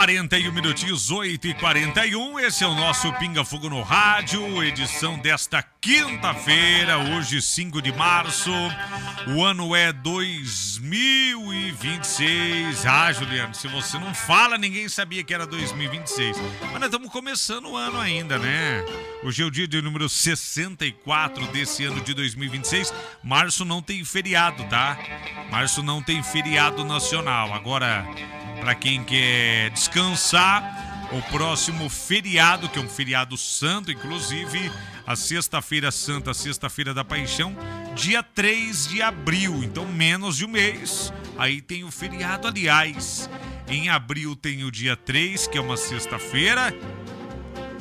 41 minutinhos, 8h41, esse é o nosso Pinga Fogo no Rádio, edição desta quinta-feira, hoje 5 de março, o ano é 2026. Juliano, se você não fala, ninguém sabia que era 2026, mas nós estamos começando o ano ainda, né? Hoje é o dia de número 64 desse ano de 2026, março não tem feriado, tá? Março não tem feriado nacional, agora... Para quem quer descansar, o próximo feriado, que é um feriado santo, inclusive, a Sexta-feira Santa, Sexta-feira da Paixão, dia 3 de abril. Então, menos de um mês. Aí tem o feriado, aliás. Em abril tem o dia 3, que é uma sexta-feira.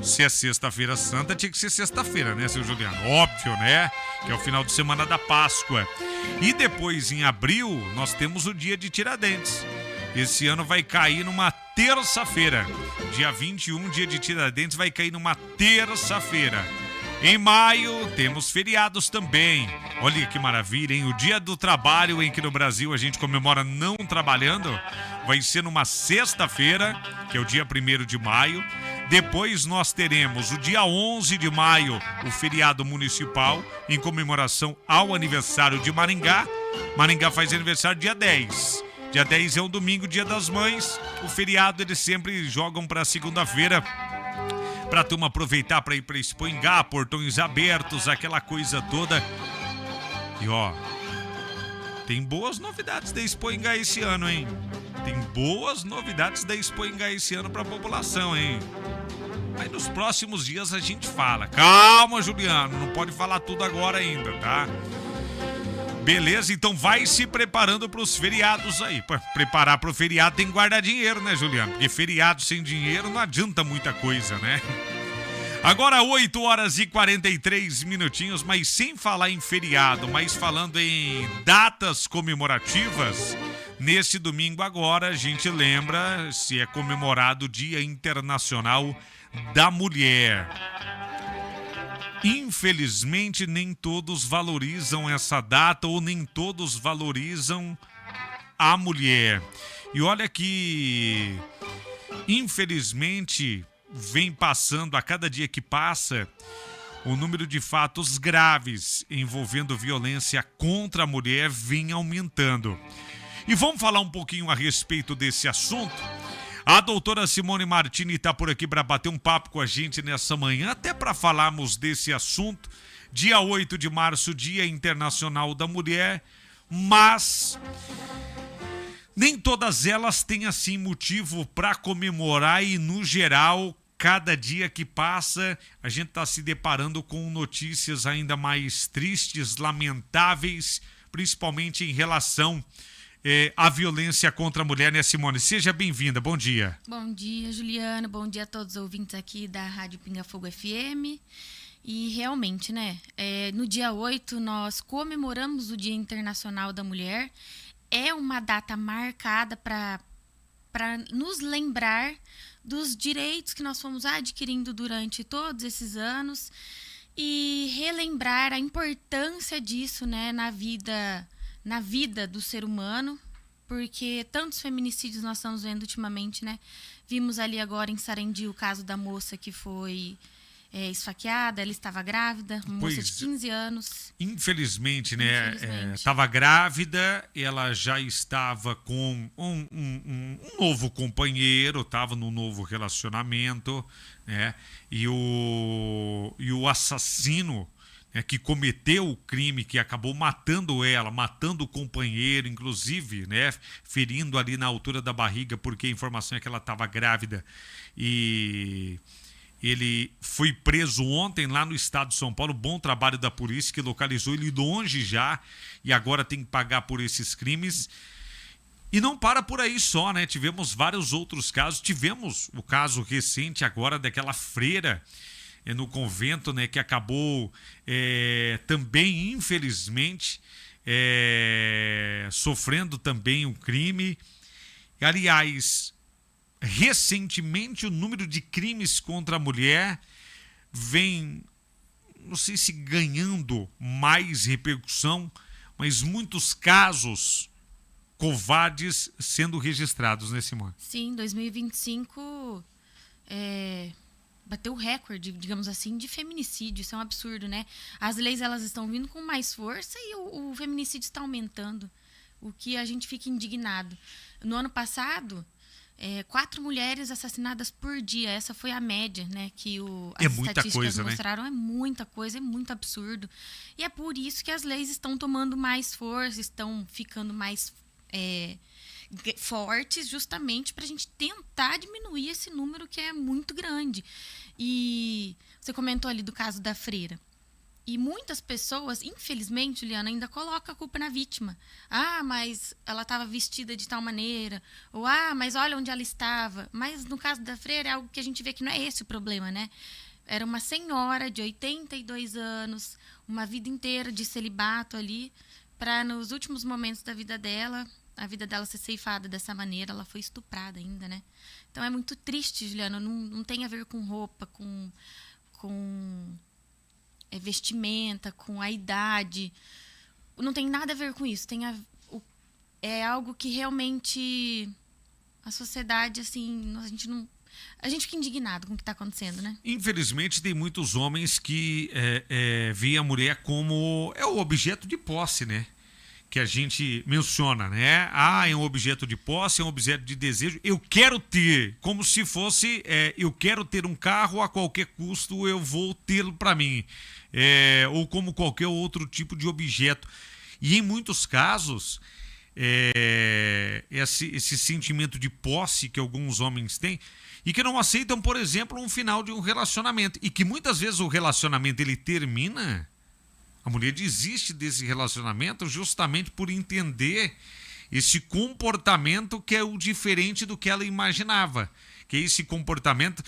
Se é Sexta-feira Santa, tinha que ser sexta-feira, né, seu Juliano? Óbvio, né? Que é o final de semana da Páscoa. E depois, em abril, nós temos o dia de Tiradentes. Esse ano vai cair numa terça-feira. Dia 21, dia de Tiradentes, vai cair numa terça-feira. Em maio, temos feriados também. Olha que maravilha, hein? O Dia do Trabalho, em que no Brasil a gente comemora não trabalhando, vai ser numa sexta-feira, que é o dia 1º de maio. Depois nós teremos o dia 11 de maio, o feriado municipal, em comemoração ao aniversário de Maringá. Maringá faz aniversário dia 10. Dia 10 é um domingo, dia das mães. O feriado eles sempre jogam para segunda-feira, para a turma aproveitar para ir para Expoingá, portões abertos, aquela coisa toda. E ó, tem boas novidades da Expoingá esse ano, hein? Tem boas novidades da Expoingá esse ano para a população, hein? Mas nos próximos dias a gente fala. Calma, Juliano, não pode falar tudo agora ainda, tá? Beleza, então vai se preparando para os feriados aí. Para preparar para o feriado tem que guardar dinheiro, né, Juliano? Porque feriado sem dinheiro não adianta muita coisa, né? Agora 8h43 minutinhos, mas sem falar em feriado, mas falando em datas comemorativas, nesse domingo agora a gente lembra se é comemorado o Dia Internacional da Mulher. Infelizmente, nem todos valorizam essa data ou nem todos valorizam a mulher. E olha que, infelizmente, vem passando, a cada dia que passa, o número de fatos graves envolvendo violência contra a mulher vem aumentando. E vamos falar um pouquinho a respeito desse assunto? A doutora Simone Martini está por aqui para bater um papo com a gente nessa manhã, até para falarmos desse assunto. Dia 8 de março, Dia Internacional da Mulher, mas nem todas elas têm assim motivo para comemorar e, no geral, cada dia que passa, a gente está se deparando com notícias ainda mais tristes, lamentáveis, principalmente em relação a violência contra a mulher, né, Simone? Seja bem-vinda, bom dia. Bom dia, Juliano, bom dia a todos os ouvintes aqui da Rádio Pinga Fogo FM. E realmente, né, no dia 8 nós comemoramos o Dia Internacional da Mulher. É uma data marcada para nos lembrar dos direitos que nós fomos adquirindo durante todos esses anos e relembrar a importância disso, né, na vida do ser humano, porque tantos feminicídios nós estamos vendo ultimamente, né? Vimos ali agora em Sarandi o caso da moça que foi esfaqueada, ela estava grávida, uma moça de 15 anos. Infelizmente, né? Estava grávida, ela já estava com um novo companheiro, estava num novo relacionamento, né? E o assassino, que cometeu o crime, que acabou matando ela, matando o companheiro, inclusive, né, ferindo ali na altura da barriga, porque a informação é que ela estava grávida. E ele foi preso ontem lá no estado de São Paulo. Bom trabalho da polícia, que localizou ele longe já, e agora tem que pagar por esses crimes. E não para por aí só, né? Tivemos vários outros casos. Tivemos o caso recente agora daquela freira no convento, né, que acabou também, infelizmente, sofrendo também um crime. Aliás, recentemente o número de crimes contra a mulher vem, não sei se ganhando mais repercussão, mas muitos casos covardes sendo registrados, né, Simone? Sim, 2025 bateu o recorde, digamos assim, de feminicídio. Isso é um absurdo, né? As leis elas estão vindo com mais força e o feminicídio está aumentando, o que a gente fica indignado. No ano passado, 4 mulheres assassinadas por dia. Essa foi a média, né? Que as estatísticas mostraram. Né? É muita coisa, é muito absurdo. E é por isso que as leis estão tomando mais força, estão ficando mais fortes, justamente para a gente tentar diminuir esse número que é muito grande. E você comentou ali do caso da freira. E muitas pessoas, infelizmente, Juliana, ainda colocam a culpa na vítima. Ah, mas ela estava vestida de tal maneira. Ou, mas olha onde ela estava. Mas no caso da freira é algo que a gente vê que não é esse o problema, né? Era uma senhora de 82 anos, uma vida inteira de celibato ali, para nos últimos momentos da vida dela, a vida dela ser ceifada dessa maneira. Ela foi estuprada ainda, né? Então é muito triste, Juliana. Não tem a ver com roupa, com vestimenta, com a idade. Não tem nada a ver com isso. É algo que realmente a sociedade, assim, a gente fica indignado com o que está acontecendo, né? Infelizmente, tem muitos homens que veem a mulher como o objeto de posse, né? Que a gente menciona, né? É um objeto de posse, é um objeto de desejo. Eu quero ter, como se fosse, eu quero ter um carro, a qualquer custo eu vou tê-lo para mim. Ou como qualquer outro tipo de objeto. E em muitos casos, esse sentimento de posse que alguns homens têm e que não aceitam, por exemplo, um final de um relacionamento. E que muitas vezes o relacionamento ele termina... A mulher desiste desse relacionamento justamente por entender esse comportamento que é o diferente do que ela imaginava. Que é esse comportamento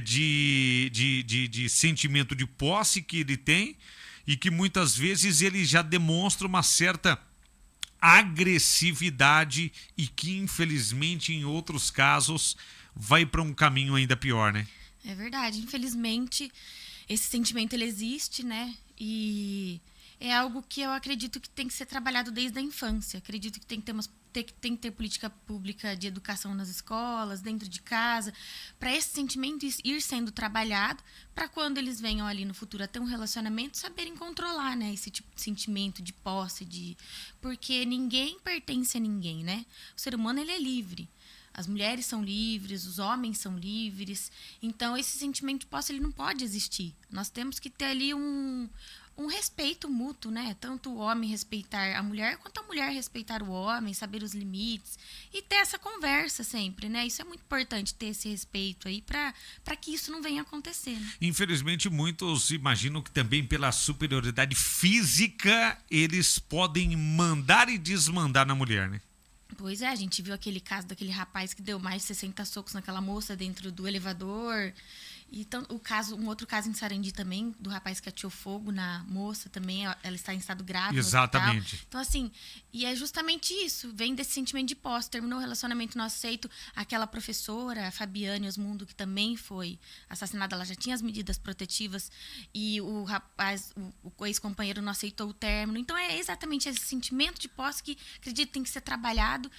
de sentimento de posse que ele tem e que muitas vezes ele já demonstra uma certa agressividade e que, infelizmente, em outros casos, vai para um caminho ainda pior, né? É verdade. Infelizmente, esse sentimento ele existe, né? E é algo que eu acredito que tem que ser trabalhado desde a infância. Acredito que tem que ter política pública de educação nas escolas, dentro de casa, para esse sentimento ir sendo trabalhado, para quando eles venham ali no futuro a ter um relacionamento, saberem controlar, né, esse tipo de sentimento de posse, porque ninguém pertence a ninguém, né? O ser humano ele é livre. As mulheres são livres, os homens são livres. Então, esse sentimento de posse ele não pode existir. Nós temos que ter ali um respeito mútuo, né? Tanto o homem respeitar a mulher, quanto a mulher respeitar o homem, saber os limites e ter essa conversa sempre, né? Isso é muito importante, ter esse respeito aí para que isso não venha a acontecer, né? Infelizmente, muitos imaginam que também pela superioridade física eles podem mandar e desmandar na mulher, né? Pois é, a gente viu aquele caso daquele rapaz que deu mais de 60 socos naquela moça dentro do elevador. E um outro caso em Sarandi também, do rapaz que ateou fogo na moça também, ela está em estado grave. Exatamente. Então, assim, e é justamente isso, vem desse sentimento de posse. Terminou o relacionamento, não aceito. Aquela professora, a Fabiane Osmundo, que também foi assassinada, ela já tinha as medidas protetivas e o rapaz, o ex-companheiro não aceitou o término. Então, é exatamente esse sentimento de posse que, acredito, tem que ser trabalhado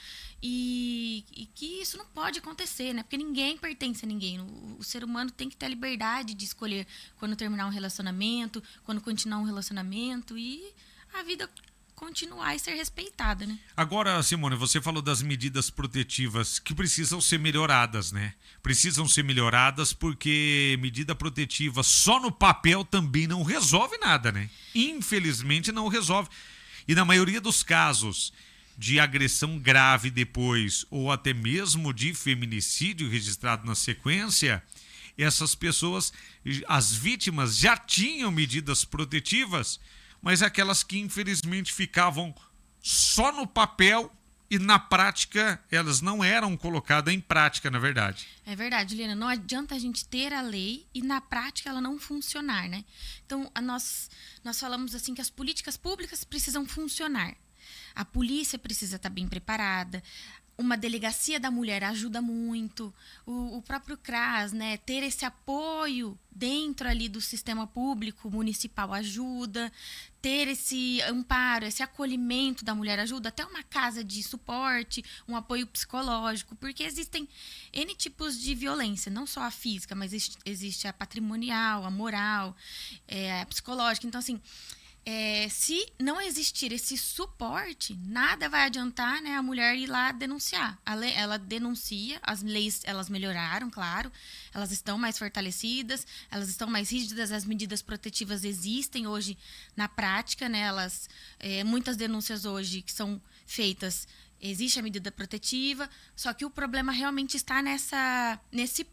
e que isso não pode acontecer, né? Porque ninguém pertence a ninguém. O ser humano tem que ter a liberdade de escolher quando terminar um relacionamento, quando continuar um relacionamento e a vida continuar e ser respeitada, né? Agora, Simone, você falou das medidas protetivas que precisam ser melhoradas, né? Precisam ser melhoradas porque medida protetiva só no papel também não resolve nada, né? Infelizmente não resolve. E na maioria dos casos de agressão grave depois ou até mesmo de feminicídio registrado na sequência, essas pessoas, as vítimas já tinham medidas protetivas, mas aquelas que infelizmente ficavam só no papel e na prática elas não eram colocadas em prática, na verdade. É verdade, Juliana, não adianta a gente ter a lei e na prática ela não funcionar, né? Então, nós falamos assim que as políticas públicas precisam funcionar. A polícia precisa estar bem preparada, uma delegacia da mulher ajuda muito, o próprio CRAS, né, ter esse apoio dentro ali do sistema público municipal ajuda, ter esse amparo, esse acolhimento da mulher ajuda, até uma casa de suporte, um apoio psicológico, porque existem N tipos de violência, não só a física, mas existe a patrimonial, a moral, a psicológica. Então, assim, se não existir esse suporte, nada vai adiantar, né, a mulher ir lá denunciar. Ela denuncia, as leis elas melhoraram, claro, elas estão mais fortalecidas, elas estão mais rígidas, as medidas protetivas existem hoje na prática, né, muitas denúncias hoje que são feitas, existe a medida protetiva, só que o problema realmente está nesse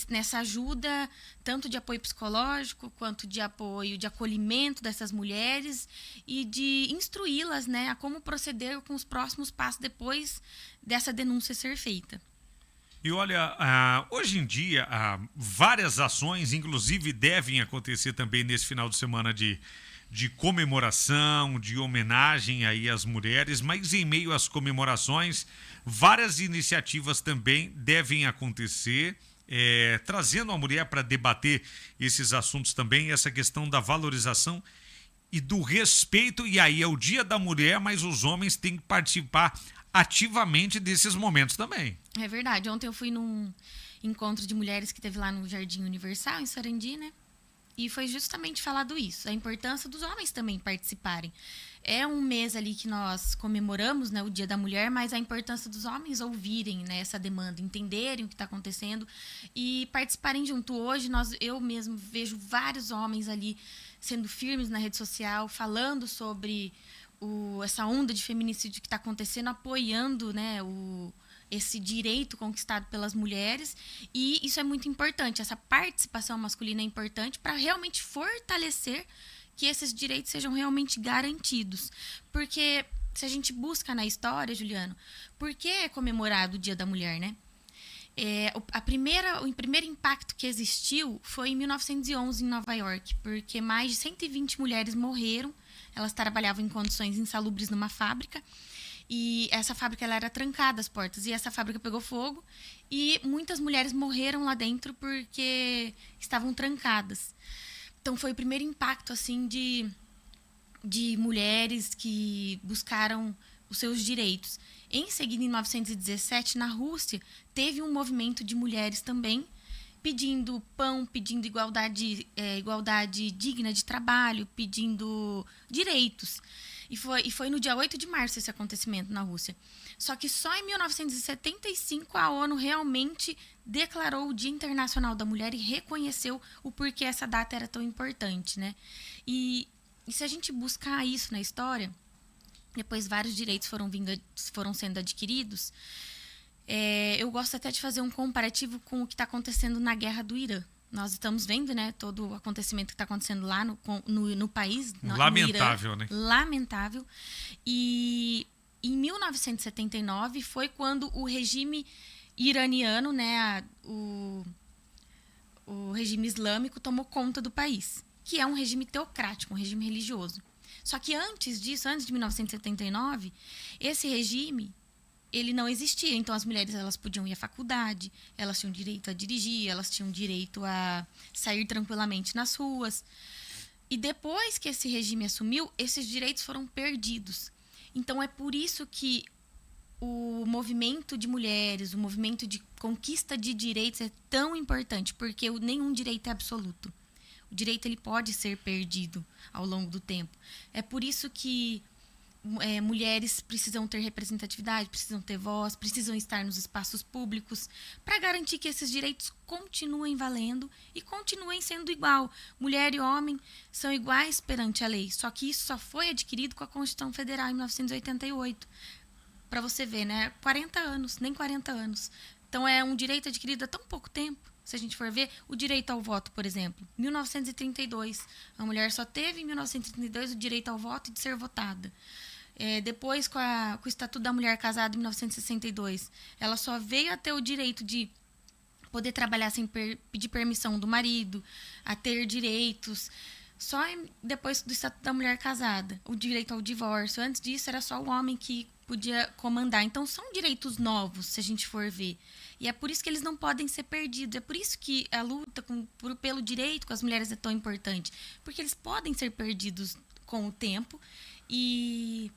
nessa ajuda, tanto de apoio psicológico, quanto de apoio, de acolhimento dessas mulheres e de instruí-las, né, a como proceder com os próximos passos depois dessa denúncia ser feita. E olha, hoje em dia, várias ações, inclusive, devem acontecer também nesse final de semana de comemoração, de homenagem aí às mulheres, mas em meio às comemorações, várias iniciativas também devem acontecer, trazendo a mulher para debater esses assuntos também, essa questão da valorização e do respeito. E aí é o Dia da Mulher, mas os homens têm que participar ativamente desses momentos também. É verdade. Ontem eu fui num encontro de mulheres que teve lá no Jardim Universal, em Sarandi, né? E foi justamente falado isso, a importância dos homens também participarem. É um mês ali que nós comemoramos, né, o Dia da Mulher, mas a importância dos homens ouvirem, né, essa demanda, entenderem o que está acontecendo e participarem junto. Hoje eu mesmo vejo vários homens ali sendo firmes na rede social, falando sobre essa onda de feminicídio que está acontecendo, apoiando, né, esse direito conquistado pelas mulheres, e isso é muito importante, essa participação masculina é importante para realmente fortalecer que esses direitos sejam realmente garantidos. Porque se a gente busca na história, Juliano, por que é comemorado o Dia da Mulher, né? O primeiro impacto que existiu foi em 1911, em Nova York, porque mais de 120 mulheres morreram, elas trabalhavam em condições insalubres numa fábrica, e essa fábrica ela era trancada as portas, e essa fábrica pegou fogo, e muitas mulheres morreram lá dentro porque estavam trancadas. Então foi o primeiro impacto assim de mulheres que buscaram os seus direitos. Em seguida, em 1917, na Rússia, teve um movimento de mulheres também pedindo pão, pedindo igualdade digna de trabalho, pedindo direitos. E foi no dia 8 de março esse acontecimento na Rússia. Só que só em 1975 a ONU realmente declarou o Dia Internacional da Mulher e reconheceu o porquê essa data era tão importante, né? E se a gente buscar isso na história, depois vários direitos foram sendo adquiridos. Eu gosto até de fazer um comparativo com o que está acontecendo na guerra do Irã. Nós estamos vendo, né, todo o acontecimento que está acontecendo lá no país. Lamentável, no Irã, né? Lamentável. E em 1979 foi quando o regime iraniano, né, o regime islâmico tomou conta do país, que é um regime teocrático, um regime religioso. Só que antes disso, antes de 1979, esse regime ele não existia. Então, as mulheres elas podiam ir à faculdade, elas tinham direito a dirigir, elas tinham direito a sair tranquilamente nas ruas. E depois que esse regime assumiu, esses direitos foram perdidos. Então, é por isso que o movimento de mulheres, o movimento de conquista de direitos é tão importante, porque nenhum direito é absoluto. O direito ele pode ser perdido ao longo do tempo. É por isso que mulheres precisam ter representatividade, precisam ter voz, precisam estar nos espaços públicos para garantir que esses direitos continuem valendo e continuem sendo igual. Mulher e homem são iguais perante a lei, só que isso só foi adquirido com a Constituição Federal em 1988. Para você ver, né? 40 anos, nem 40 anos. Então é um direito adquirido há tão pouco tempo. Se a gente for ver, o direito ao voto, por exemplo, 1932. A mulher só teve em 1932 o direito ao voto e de ser votada. Depois, com o Estatuto da Mulher Casada, em 1962, ela só veio a ter o direito de poder trabalhar sem pedir permissão do marido, a ter direitos. Só depois do Estatuto da Mulher Casada, o direito ao divórcio. Antes disso, era só o homem que podia comandar. Então, são direitos novos, se a gente for ver. E é por isso que eles não podem ser perdidos. É por isso que a luta pelo direito com as mulheres é tão importante. Porque eles podem ser perdidos com o tempo. E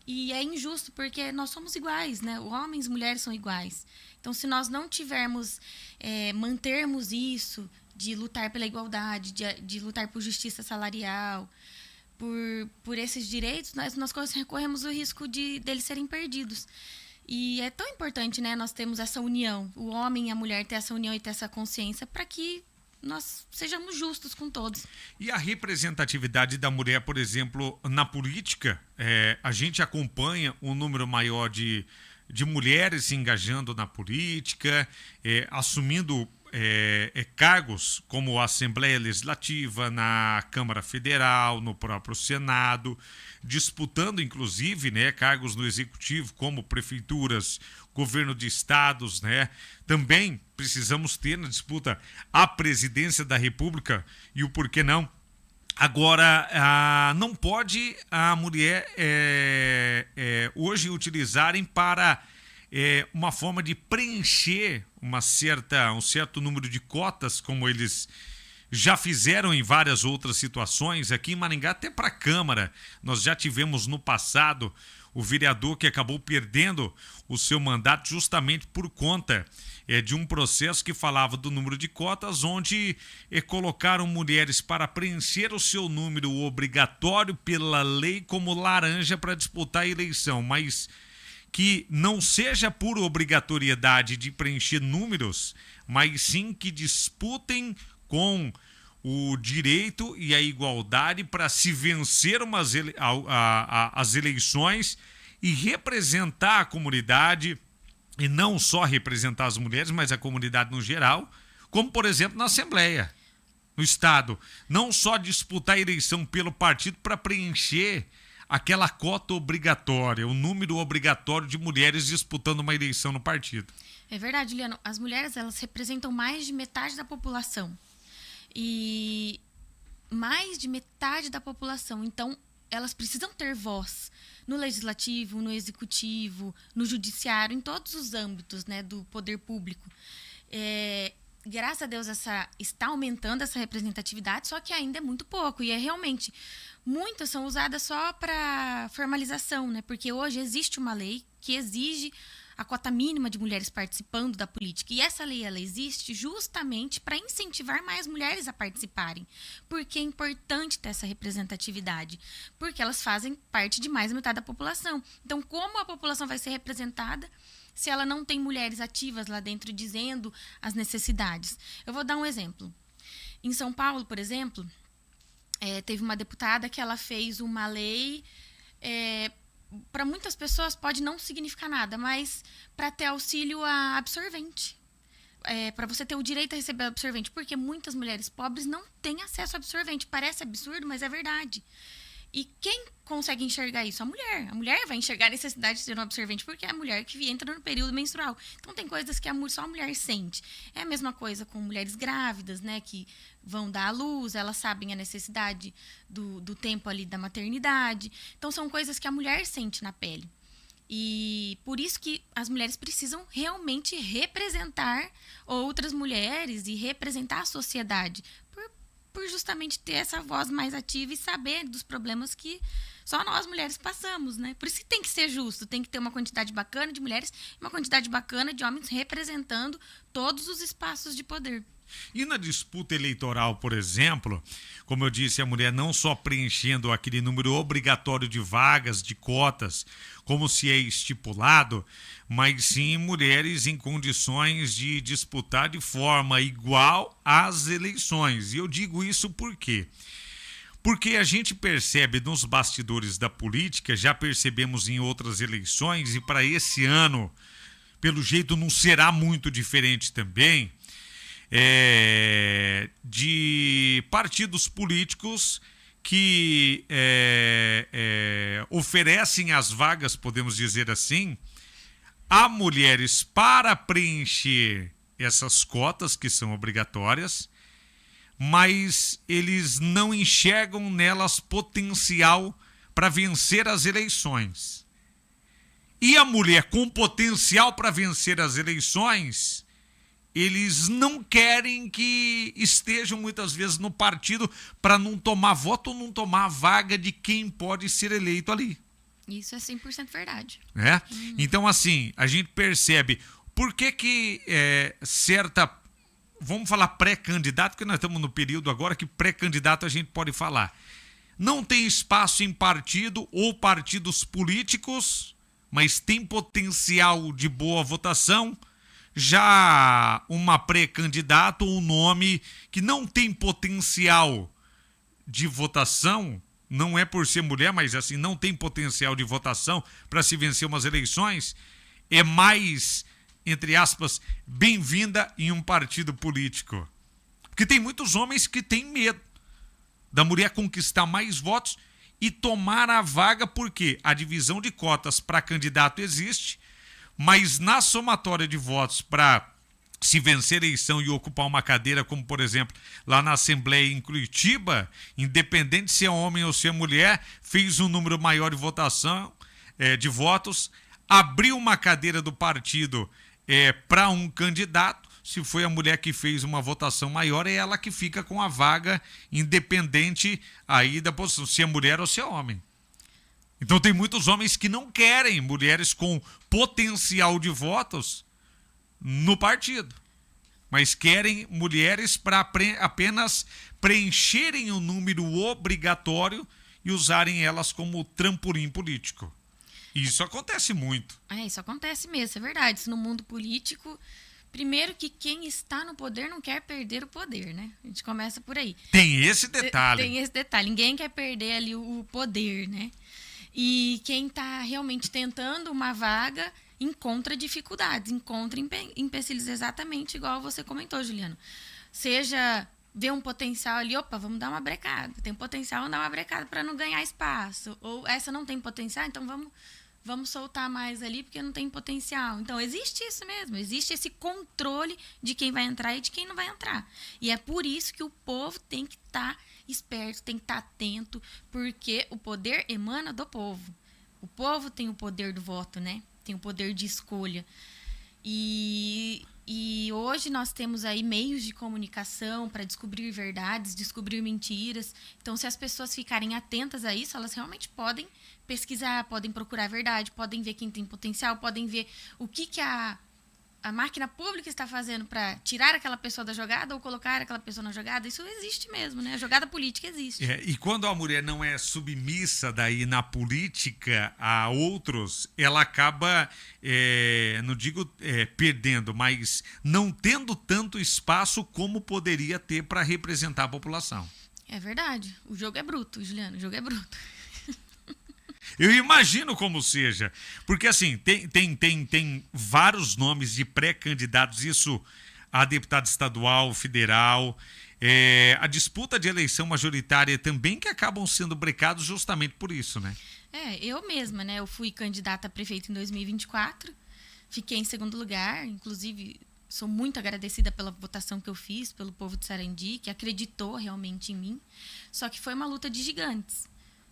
é injusto, porque nós somos iguais, né? Homens e mulheres são iguais. Então, se nós não tivermos, mantermos isso, de lutar pela igualdade, de lutar por justiça salarial, por esses direitos, nós corremos o risco deles serem perdidos. E é tão importante, né, nós termos essa união, o homem e a mulher ter essa união e ter essa consciência para que nós sejamos justos com todos. E a representatividade da mulher, por exemplo, na política, a gente acompanha um número maior de mulheres se engajando na política, assumindo cargos como a Assembleia Legislativa, na Câmara Federal, no próprio Senado, disputando inclusive, né, cargos no Executivo como prefeituras, governo de estados, né? Também precisamos ter na disputa a presidência da República e o porquê não. Agora, não pode a mulher hoje utilizarem para uma forma de preencher um certo número de cotas, como eles já fizeram em várias outras situações. Aqui em Maringá, até para a Câmara, nós já tivemos no passado o vereador que acabou perdendo o seu mandato justamente por conta de um processo que falava do número de cotas, onde colocaram mulheres para preencher o seu número obrigatório pela lei como laranja para disputar a eleição, mas que não seja por obrigatoriedade de preencher números, mas sim que disputem com o direito e a igualdade para se vencer as eleições e representar a comunidade, e não só representar as mulheres, mas a comunidade no geral, como, por exemplo, na Assembleia, no Estado. Não só disputar a eleição pelo partido para preencher aquela cota obrigatória, o número obrigatório de mulheres disputando uma eleição no partido. É verdade, Juliano. As mulheres, elas representam mais de metade da população. E mais de metade da população. Então, elas precisam ter voz no legislativo, no executivo, no judiciário, em todos os âmbitos, né, do poder público. Graças a Deus está aumentando essa representatividade, só que ainda é muito pouco. E realmente, muitas são usadas só para formalização, né? Porque hoje existe uma lei que exige a cota mínima de mulheres participando da política. E essa lei, ela existe justamente para incentivar mais mulheres a participarem. Porque é importante ter essa representatividade. Porque elas fazem parte de mais da metade da população. Então, como a população vai ser representada se ela não tem mulheres ativas lá dentro dizendo as necessidades? Eu vou dar um exemplo. Em São Paulo, por exemplo, teve uma deputada que ela fez uma lei... para muitas pessoas pode não significar nada, mas para ter auxílio a absorvente, para você ter o direito a receber absorvente, porque muitas mulheres pobres não têm acesso a absorvente. Parece absurdo, mas é verdade. E quem consegue enxergar isso? A mulher. A mulher vai enxergar a necessidade de ter um absorvente, porque é a mulher que entra no período menstrual. Então, tem coisas que só a mulher sente. É a mesma coisa com mulheres grávidas, né, que vão dar à luz, elas sabem a necessidade do tempo ali da maternidade. Então, são coisas que a mulher sente na pele. E por isso que as mulheres precisam realmente representar outras mulheres e representar a sociedade, por justamente ter essa voz mais ativa e saber dos problemas que só nós mulheres passamos, né? Por isso que tem que ser justo, tem que ter uma quantidade bacana de mulheres e uma quantidade bacana de homens representando todos os espaços de poder. E na disputa eleitoral, por exemplo, como eu disse, a mulher não só preenchendo aquele número obrigatório de vagas, de cotas, como se é estipulado, mas sim mulheres em condições de disputar de forma igual às eleições. E eu digo isso por quê? Porque a gente percebe nos bastidores da política, já percebemos em outras eleições, e para esse ano, pelo jeito, não será muito diferente também, de partidos políticos que oferecem as vagas, podemos dizer assim, a mulheres para preencher essas cotas que são obrigatórias, mas eles não enxergam nelas potencial para vencer as eleições. E a mulher com potencial para vencer as eleições, eles não querem que estejam muitas vezes no partido para não tomar voto ou não tomar a vaga de quem pode ser eleito ali. Isso é 100% verdade. Né? Então, assim, a gente percebe por que certa, vamos falar pré-candidato, porque nós estamos no período agora que pré-candidato a gente pode falar. Não tem espaço em partido ou partidos políticos, mas tem potencial de boa votação. Já uma pré-candidato ou um nome que não tem potencial de votação, não é por ser mulher, mas assim, não tem potencial de votação para se vencer umas eleições, é mais, entre aspas, bem-vinda em um partido político. Porque tem muitos homens que têm medo da mulher conquistar mais votos e tomar a vaga, porque a divisão de cotas para candidato existe, mas na somatória de votos para se vencer a eleição e ocupar uma cadeira, como por exemplo, lá na Assembleia em Curitiba, independente se é homem ou se é mulher, fez um número maior de votação, de votos, abriu uma cadeira do partido para um candidato. Se foi a mulher que fez uma votação maior, é ela que fica com a vaga, independente aí da posição, se é mulher ou se é homem. Então tem muitos homens que não querem mulheres com potencial de votos no partido, mas querem mulheres para apenas preencherem o número obrigatório e usarem elas como trampolim político. E isso acontece muito. Isso acontece mesmo, é verdade. Isso no mundo político, primeiro que quem está no poder não quer perder o poder, né? A gente começa por aí. Tem esse detalhe. Tem esse detalhe. Ninguém quer perder ali o poder, né? E quem está realmente tentando uma vaga encontra dificuldades, encontra empecilhos, exatamente igual você comentou, Juliano. Seja ver um potencial ali, opa, vamos dar uma brecada. Tem potencial, vamos dar uma brecada para não ganhar espaço. Ou essa não tem potencial, então vamos soltar mais ali porque não tem potencial. Então, existe isso mesmo, existe esse controle de quem vai entrar e de quem não vai entrar. E é por isso que o povo tem que estar esperto, tem que estar atento, porque o poder emana do povo. O povo tem o poder do voto, né? Tem o poder de escolha. E hoje nós temos aí meios de comunicação para descobrir verdades, descobrir mentiras. Então, se as pessoas ficarem atentas a isso, elas realmente podem pesquisar, podem procurar a verdade, podem ver quem tem potencial, podem ver o que a máquina pública está fazendo para tirar aquela pessoa da jogada ou colocar aquela pessoa na jogada. Isso existe mesmo, né? A jogada política existe. E quando a mulher não é submissa daí na política a outros, ela acaba, não digo perdendo, mas não tendo tanto espaço como poderia ter para representar a população. É verdade. O jogo é bruto, Juliano. O jogo é bruto. Eu imagino como seja, porque assim, tem vários nomes de pré-candidatos, isso a deputado estadual, federal, a disputa de eleição majoritária também, que acabam sendo brecados justamente por isso, né? Eu mesma, né? Eu fui candidata a prefeito em 2024, fiquei em segundo lugar, inclusive sou muito agradecida pela votação que eu fiz, pelo povo de Sarandi, que acreditou realmente em mim, só que foi uma luta de gigantes.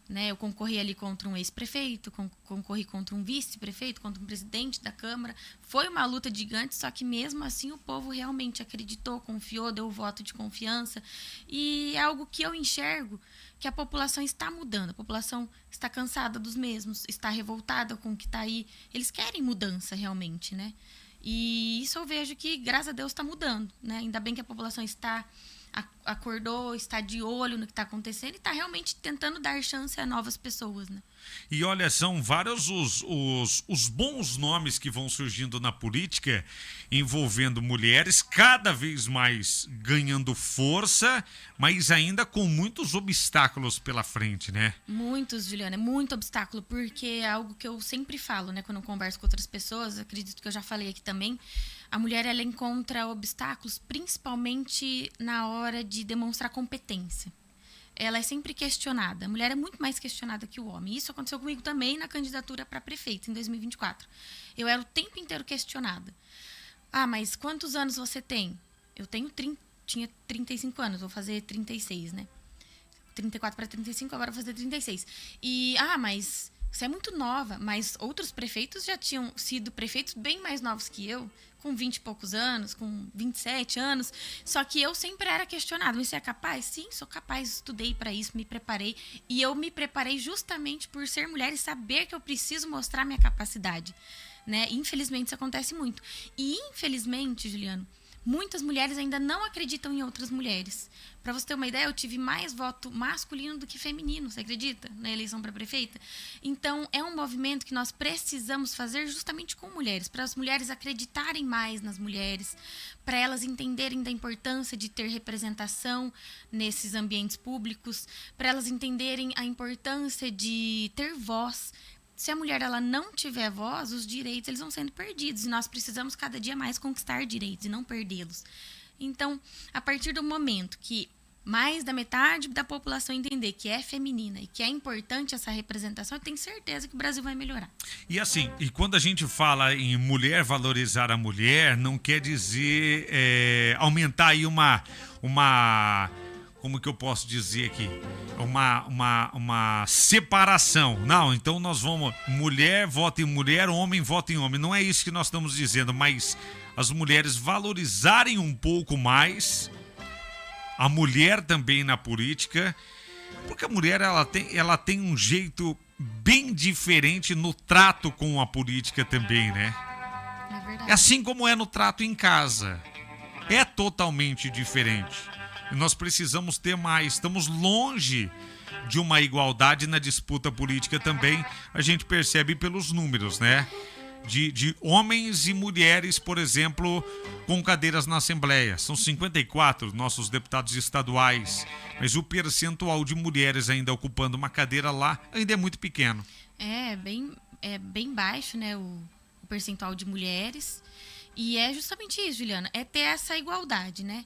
Né, eu concorri ali contra um ex-prefeito, concorri contra um vice-prefeito, contra um presidente da Câmara. Foi uma luta gigante, só que mesmo assim o povo realmente acreditou, confiou, deu o voto de confiança. E é algo que eu enxergo que a população está mudando. A população está cansada dos mesmos, está revoltada com o que está aí. Eles querem mudança realmente, né? E isso eu vejo que, graças a Deus, está mudando, né? Ainda bem que a população acordou, está de olho no que está acontecendo e está realmente tentando dar chance a novas pessoas, né? E olha, são vários os bons nomes que vão surgindo na política, envolvendo mulheres, cada vez mais ganhando força, mas ainda com muitos obstáculos pela frente, né? Muitos, Juliana, é muito obstáculo, porque é algo que eu sempre falo, né? Quando eu converso com outras pessoas, acredito que eu já falei aqui também, a mulher, ela encontra obstáculos principalmente na hora de demonstrar competência. Ela é sempre questionada. A mulher é muito mais questionada que o homem. Isso aconteceu comigo também na candidatura para prefeito, em 2024. Eu era o tempo inteiro questionada. Mas quantos anos você tem? Eu tinha 35 anos, vou fazer 36, né? 34 para 35, agora vou fazer 36. Mas você é muito nova, mas outros prefeitos já tinham sido prefeitos bem mais novos que eu, com 20 e poucos anos, com 27 anos. Só que eu sempre era questionada. Mas você é capaz? Sim, sou capaz. Estudei para isso, me preparei. E eu me preparei justamente por ser mulher e saber que eu preciso mostrar minha capacidade. Né? Infelizmente, isso acontece muito. E, infelizmente, Juliano, muitas mulheres ainda não acreditam em outras mulheres. Para você ter uma ideia, eu tive mais voto masculino do que feminino, você acredita? Na eleição para prefeita. Então, é um movimento que nós precisamos fazer justamente com mulheres, para as mulheres acreditarem mais nas mulheres, para elas entenderem da importância de ter representação nesses ambientes públicos, para elas entenderem a importância de ter voz. Se a mulher ela não tiver voz, os direitos eles vão sendo perdidos. E nós precisamos cada dia mais conquistar direitos e não perdê-los. Então, a partir do momento que mais da metade da população entender que é feminina e que é importante essa representação, eu tenho certeza que o Brasil vai melhorar. E assim, e quando a gente fala em mulher, valorizar a mulher, não quer dizer aumentar aí uma como que eu posso dizer aqui? Uma separação. Não, então nós vamos... Mulher vota em mulher, homem vota em homem. Não é isso que nós estamos dizendo, mas as mulheres valorizarem um pouco mais a mulher também na política, porque a mulher ela tem um jeito bem diferente no trato com a política também, né? É verdade. Assim como é no trato em casa. É totalmente diferente. E nós precisamos ter mais. Estamos longe de uma igualdade na disputa política também. A gente percebe pelos números, né? De homens e mulheres, por exemplo, com cadeiras na Assembleia. São 54 nossos deputados estaduais, mas o percentual de mulheres ainda ocupando uma cadeira lá ainda é muito pequeno. É bem baixo, né, o percentual de mulheres. E é justamente isso, Juliana, é ter essa igualdade, né?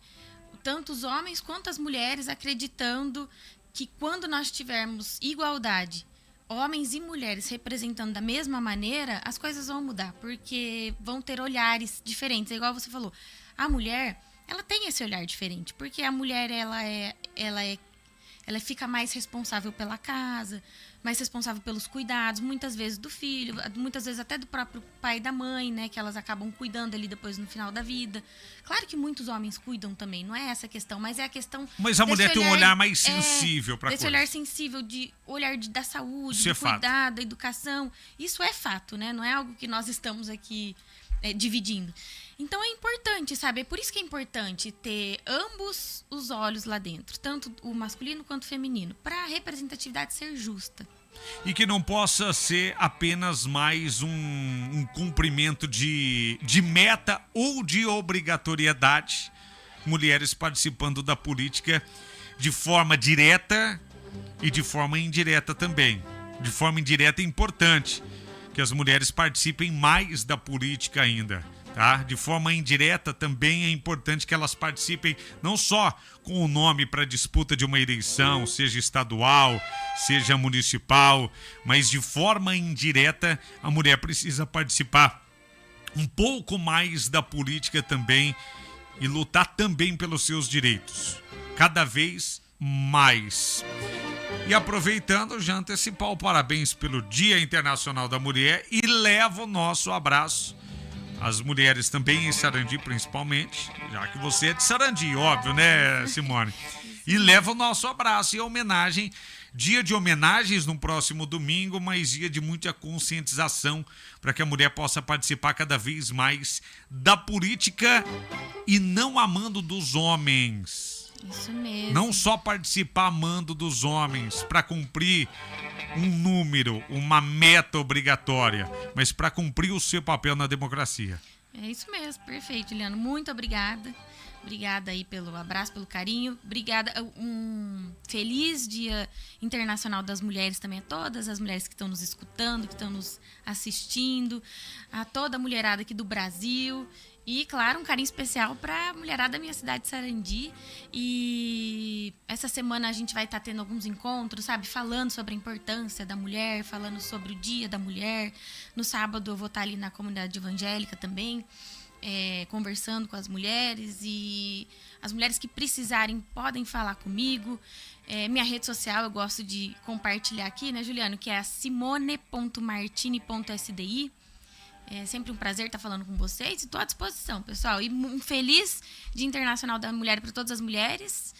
Tanto os homens quanto as mulheres acreditando que quando nós tivermos igualdade, homens e mulheres representando da mesma maneira, as coisas vão mudar, porque vão ter olhares diferentes. É igual você falou, a mulher, ela tem esse olhar diferente, porque a mulher, ela fica mais responsável pela casa, mais responsável pelos cuidados, muitas vezes do filho, muitas vezes até do próprio pai e da mãe, né, que elas acabam cuidando ali depois no final da vida. Claro que muitos homens cuidam também, não é essa a questão, mas é a questão... Mas a mulher tem um olhar mais sensível para coisa. Desse olhar sensível, da saúde, isso do cuidado, da educação. Isso é fato, né? Não é algo que nós estamos aqui dividindo. Então é importante, sabe? É por isso que é importante ter ambos os olhos lá dentro, tanto o masculino quanto o feminino, para a representatividade ser justa. E que não possa ser apenas mais um cumprimento de meta ou de obrigatoriedade. Mulheres participando da política de forma direta e de forma indireta também. De forma indireta é importante que as mulheres participem mais da política ainda. Tá? De forma indireta também é importante que elas participem não só com o nome para disputa de uma eleição, seja estadual, seja municipal, mas de forma indireta a mulher precisa participar um pouco mais da política também e lutar também pelos seus direitos, cada vez mais. E aproveitando, já antecipar o parabéns pelo Dia Internacional da Mulher e levo o nosso abraço as mulheres também em Sarandi, principalmente, já que você é de Sarandi, óbvio, né, Simone? E leva o nosso abraço e homenagem, dia de homenagens no próximo domingo, mas dia de muita conscientização para que a mulher possa participar cada vez mais da política e não amando dos homens. Isso mesmo. Não só participar amando dos homens para cumprir um número, uma meta obrigatória, mas para cumprir o seu papel na democracia. É isso mesmo, perfeito, Juliano. Muito obrigada. Obrigada aí pelo abraço, pelo carinho. Obrigada. Um feliz Dia Internacional das Mulheres também a todas as mulheres que estão nos escutando, que estão nos assistindo, a toda a mulherada aqui do Brasil. E, claro, um carinho especial para a mulherada da minha cidade de Sarandi. E essa semana a gente vai estar tendo alguns encontros, sabe? Falando sobre a importância da mulher, falando sobre o Dia da Mulher. No sábado eu vou estar ali na comunidade evangélica também, conversando com as mulheres. E As mulheres que precisarem podem falar comigo. Minha rede social eu gosto de compartilhar aqui, né, Juliano? Que é a simone.martini.sdi. É sempre um prazer estar falando com vocês. Estou à disposição, pessoal. E um feliz Dia Internacional da Mulher para todas as mulheres.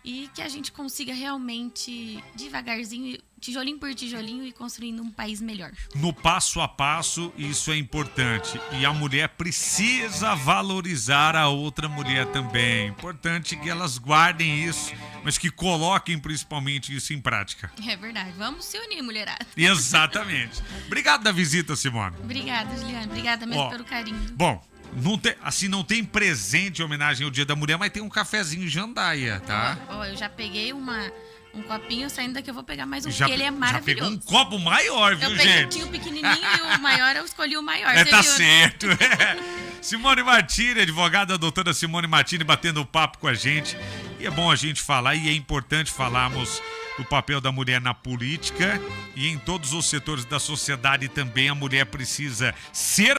E que a gente consiga realmente, devagarzinho, tijolinho por tijolinho, ir construindo um país melhor. No passo a passo, isso é importante. E a mulher precisa valorizar a outra mulher também. Importante que elas guardem isso, mas que coloquem principalmente isso em prática. É verdade. Vamos se unir, mulherada. Exatamente. Obrigado da visita, Simone. Obrigada, Juliana. Obrigada mesmo pelo carinho. Bom, não tem presente em homenagem ao Dia da Mulher, mas tem um cafezinho em jandaia, tá? Eu já peguei um copinho, saindo daqui eu vou pegar mais um, porque ele é maravilhoso. Já pegou um copo maior, viu, gente? Tinha o pequenininho e o maior, eu escolhi o maior. Tá certo. Simone Martini, advogada doutora Simone Martini, batendo papo com a gente. E é bom a gente falar, e é importante falarmos do papel da mulher na política e em todos os setores da sociedade também. A mulher precisa ser